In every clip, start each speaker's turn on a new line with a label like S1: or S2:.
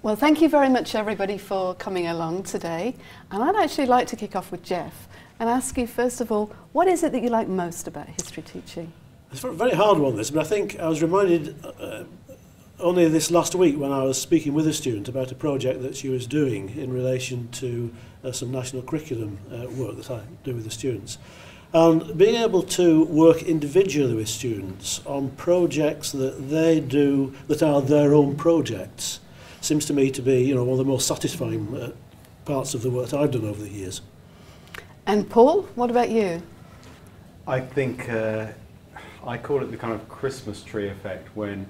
S1: Well, thank you very much, everybody, for coming along today. And I'd actually like to kick off with Geoff and ask you, first of all, what is it that you like most about history teaching?
S2: It's a very hard one, this, but I think I was reminded only this last week when I was speaking with a student about a project that she was doing in relation to some national curriculum work that I do with the students. And being able to work individually with students on projects that they do that are their own projects seems to me to be, one of the most satisfying parts of the work I've done over the years.
S1: And Paul, what about you?
S3: I think I call it the kind of Christmas tree effect, when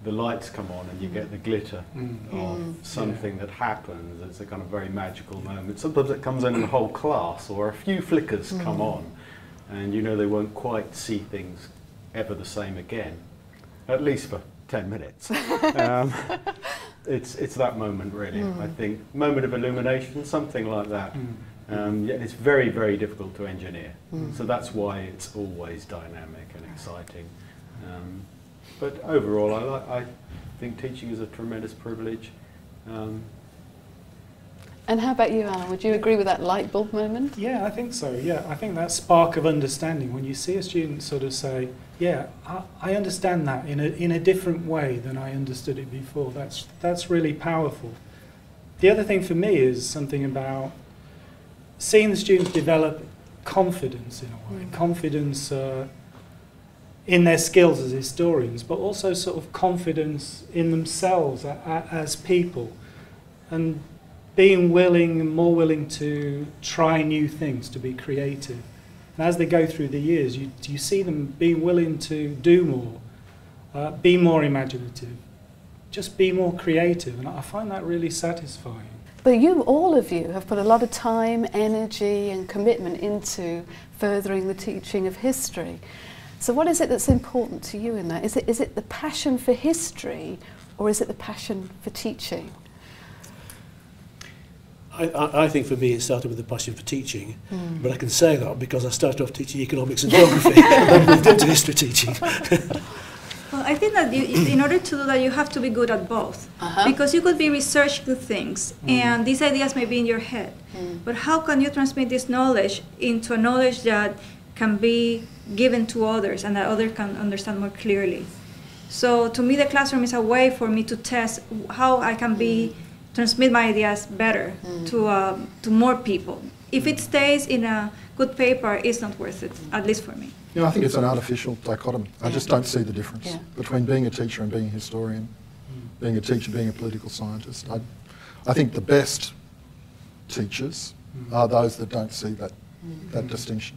S3: the lights come on and you get the glitter of something that happens. It's a kind of very magical moment. Sometimes it comes in the whole class, or a few flickers come on, and they won't quite see things ever the same again, at least for 10 minutes. It's that moment, really. I think moment of illumination, something like that. Yet it's very, very difficult to engineer. So that's why it's always dynamic and exciting. But overall, I think teaching is a tremendous privilege.
S1: And how about you, Alan? Would you agree with that light bulb moment?
S4: Yeah, I think so. Yeah, I think that spark of understanding, when you see a student sort of say, yeah, I understand that in a different way than I understood it before, that's really powerful. The other thing for me is something about seeing the students develop confidence in a way, confidence in their skills as historians, but also sort of confidence in themselves as people, and being more willing to try new things, to be creative. And as they go through the years, you see them being willing to do more, be more imaginative, just be more creative, and I find that really satisfying.
S1: But all of you, have put a lot of time, energy and commitment into furthering the teaching of history. So what is it that's important to you in that? Is it the passion for history, or is it the passion for teaching?
S2: I think for me it started with the passion for teaching, but I can say that because I started off teaching economics and geography and then moved into history teaching.
S5: Well, I think that in order to do that, you have to be good at both. Because you could be researching things, and these ideas may be in your head. But how can you transmit this knowledge into a knowledge that can be given to others and that others can understand more clearly? So to me, the classroom is a way for me to test how I can transmit my ideas better to more people. If it stays in a good paper, it's not worth it, at least for me.
S6: I think it's an artificial dichotomy. I just don't see the difference between being a teacher and being a historian, being a teacher, being a political scientist. I think the best teachers are those that don't see that distinction.